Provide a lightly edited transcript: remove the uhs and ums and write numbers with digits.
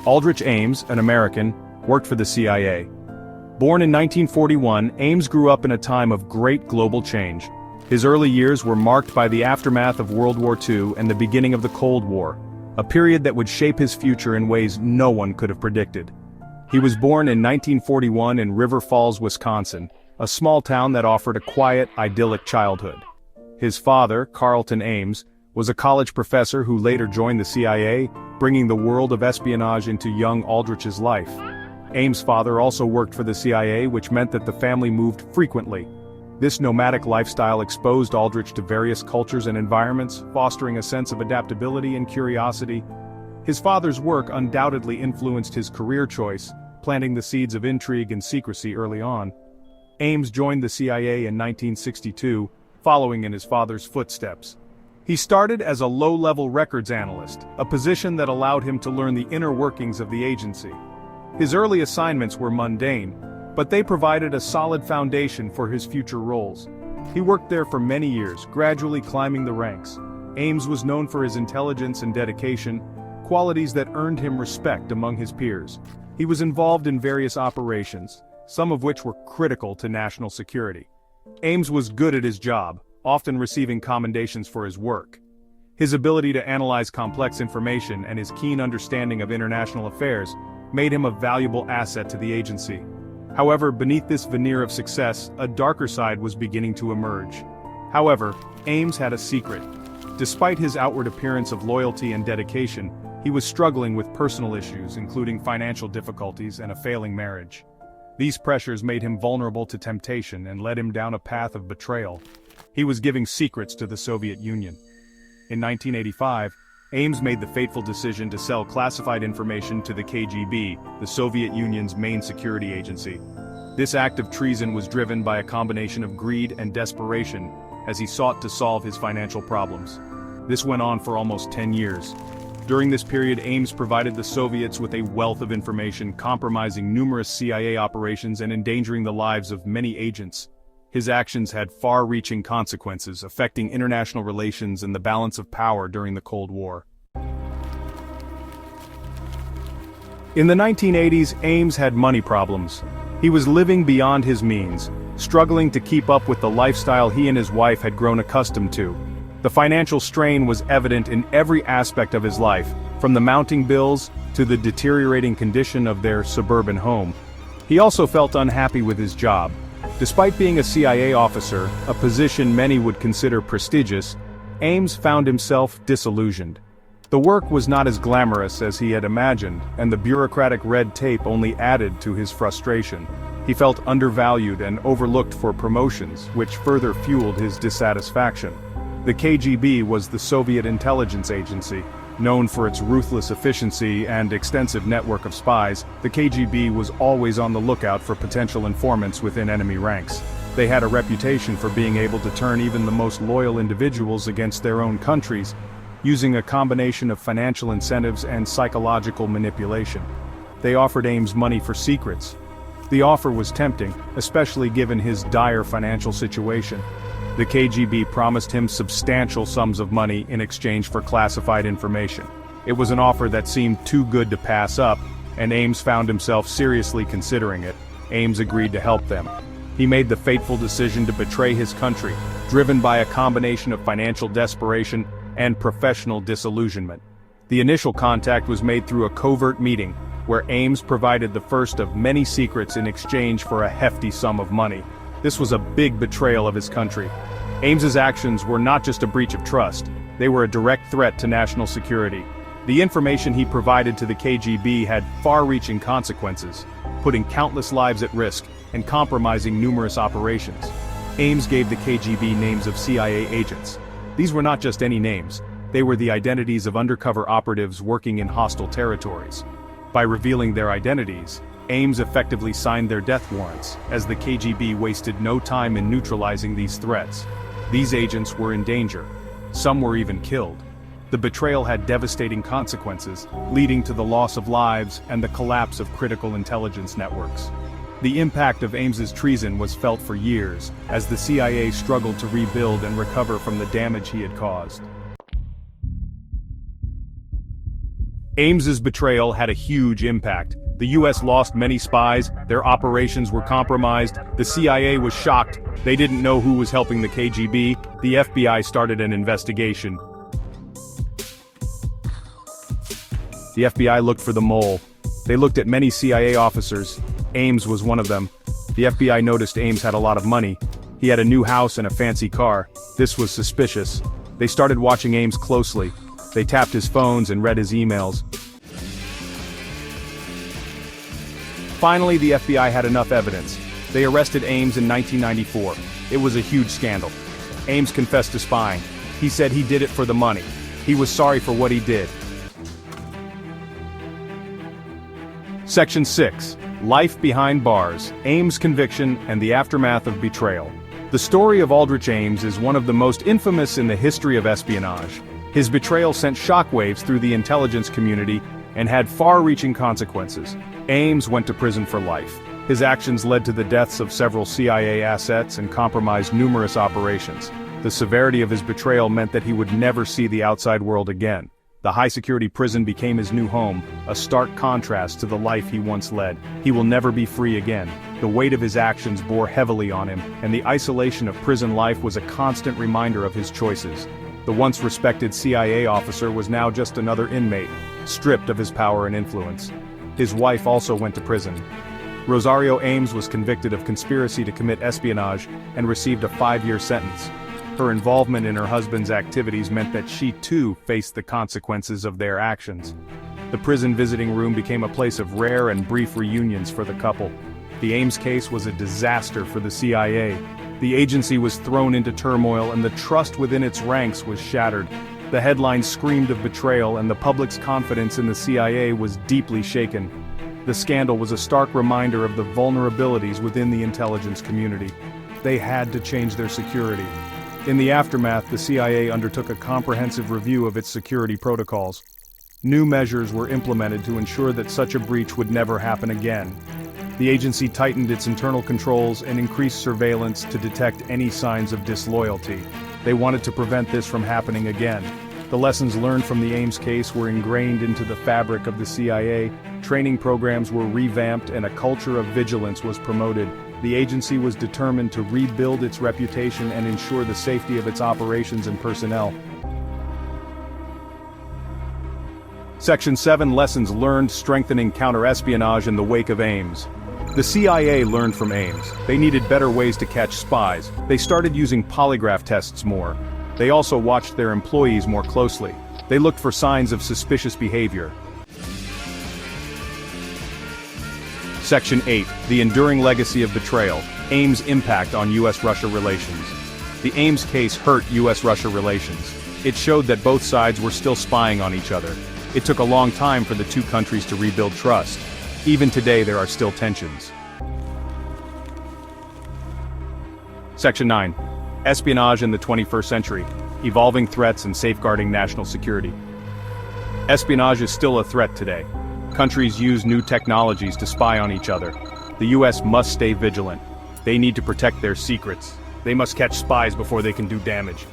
Aldrich Ames, an American, worked for the CIA. Born in 1941, Ames grew up in a time of great global change. His early years were marked by the aftermath of World War II and the beginning of the Cold War, a period that would shape his future in ways no one could have predicted. He was born in 1941 in River Falls, Wisconsin, a small town that offered a quiet, idyllic childhood. His father, Carlton Ames, was a college professor who later joined the CIA, bringing the world of espionage into young Aldrich's life. Ames' father also worked for the CIA, which meant that the family moved frequently. This nomadic lifestyle exposed Aldrich to various cultures and environments, fostering a sense of adaptability and curiosity. His father's work undoubtedly influenced his career choice, planting the seeds of intrigue and secrecy early on. Ames joined the CIA in 1962, following in his father's footsteps. He started as a low-level records analyst, a position that allowed him to learn the inner workings of the agency. His early assignments were mundane, but they provided a solid foundation for his future roles. He worked there for many years, gradually climbing the ranks. Ames was known for his intelligence and dedication, qualities that earned him respect among his peers. He was involved in various operations, some of which were critical to national security. Ames was good at his job, often receiving commendations for his work. His ability to analyze complex information and his keen understanding of international affairs made him a valuable asset to the agency. However, beneath this veneer of success, a darker side was beginning to emerge. However, Ames had a secret. Despite his outward appearance of loyalty and dedication, he was struggling with personal issues, including financial difficulties and a failing marriage. These pressures made him vulnerable to temptation and led him down a path of betrayal. He was giving secrets to the Soviet Union. In 1985, Ames made the fateful decision to sell classified information to the KGB, the Soviet Union's main security agency. This act of treason was driven by a combination of greed and desperation, as he sought to solve his financial problems. This went on for almost 10 years. During this period, Ames provided the Soviets with a wealth of information, compromising numerous CIA operations and endangering the lives of many agents. His actions had far-reaching consequences, affecting international relations and the balance of power during the Cold War. In the 1980s, Ames had money problems. He was living beyond his means, struggling to keep up with the lifestyle he and his wife had grown accustomed to. The financial strain was evident in every aspect of his life, from the mounting bills to the deteriorating condition of their suburban home. He also felt unhappy with his job. Despite being a CIA officer, a position many would consider prestigious, Ames found himself disillusioned. The work was not as glamorous as he had imagined, and the bureaucratic red tape only added to his frustration. He felt undervalued and overlooked for promotions, which further fueled his dissatisfaction. The KGB was the Soviet intelligence agency. Known for its ruthless efficiency and extensive network of spies, the KGB was always on the lookout for potential informants within enemy ranks. They had a reputation for being able to turn even the most loyal individuals against their own countries, using a combination of financial incentives and psychological manipulation. They offered Ames money for secrets. The offer was tempting, especially given his dire financial situation. The KGB promised him substantial sums of money in exchange for classified information. It was an offer that seemed too good to pass up, and Ames found himself seriously considering it. Ames agreed to help them. He made the fateful decision to betray his country, driven by a combination of financial desperation and professional disillusionment. The initial contact was made through a covert meeting, where Ames provided the first of many secrets in exchange for a hefty sum of money. This was a big betrayal of his country. Ames's actions were not just a breach of trust, they were a direct threat to national security. The information he provided to the KGB had far-reaching consequences, putting countless lives at risk and compromising numerous operations. Ames gave the KGB names of CIA agents. These were not just any names, they were the identities of undercover operatives working in hostile territories. By revealing their identities, Ames effectively signed their death warrants, as the KGB wasted no time in neutralizing these threats. These agents were in danger. Some were even killed. The betrayal had devastating consequences, leading to the loss of lives and the collapse of critical intelligence networks. The impact of Ames's treason was felt for years, as the CIA struggled to rebuild and recover from the damage he had caused. Ames's betrayal had a huge impact. The US lost many spies, their operations were compromised, the CIA was shocked, they didn't know who was helping the KGB, the FBI started an investigation. The FBI looked for the mole. They looked at many CIA officers. Ames was one of them. The FBI noticed Ames had a lot of money. He had a new house and a fancy car. This was suspicious. They started watching Ames closely. They tapped his phones and read his emails. Finally, the FBI had enough evidence. They arrested Ames in 1994. It was a huge scandal. Ames confessed to spying. He said he did it for the money. He was sorry for what he did. Section 6. Life Behind Bars, Ames' Conviction and the Aftermath of Betrayal. The story of Aldrich Ames is one of the most infamous in the history of espionage. His betrayal sent shockwaves through the intelligence community and had far-reaching consequences. Ames went to prison for life. His actions led to the deaths of several CIA assets and compromised numerous operations. The severity of his betrayal meant that he would never see the outside world again. The high-security prison became his new home, a stark contrast to the life he once led. He will never be free again. The weight of his actions bore heavily on him, and the isolation of prison life was a constant reminder of his choices. The once respected CIA officer was now just another inmate, stripped of his power and influence. His wife also went to prison. Rosario Ames was convicted of conspiracy to commit espionage and received a 5-year sentence. Her involvement in her husband's activities meant that she too faced the consequences of their actions. The prison visiting room became a place of rare and brief reunions for the couple. The Ames case was a disaster for the CIA. The agency was thrown into turmoil and the trust within its ranks was shattered. The headlines screamed of betrayal and the public's confidence in the CIA was deeply shaken. The scandal was a stark reminder of the vulnerabilities within the intelligence community. They had to change their security. In the aftermath, the CIA undertook a comprehensive review of its security protocols. New measures were implemented to ensure that such a breach would never happen again. The agency tightened its internal controls and increased surveillance to detect any signs of disloyalty. They wanted to prevent this from happening again. The lessons learned from the Ames case were ingrained into the fabric of the CIA, training programs were revamped and a culture of vigilance was promoted. The agency was determined to rebuild its reputation and ensure the safety of its operations and personnel. Section 7 Lessons Learned Strengthening Counterespionage in the Wake of Ames. The CIA learned from Ames. They needed better ways to catch spies. They started using polygraph tests more. They also watched their employees more closely. They looked for signs of suspicious behavior. Section 8. The Enduring Legacy of Betrayal. Ames' Impact on U.S.-Russia Relations. The Ames case hurt U.S.-Russia relations. It showed that both sides were still spying on each other. It took a long time for the two countries to rebuild trust. Even today there are still tensions. Section 9. Espionage in the 21st Century. Evolving Threats and Safeguarding National Security. Espionage is still a threat today. Countries use new technologies to spy on each other. The US must stay vigilant. They need to protect their secrets. They must catch spies before they can do damage.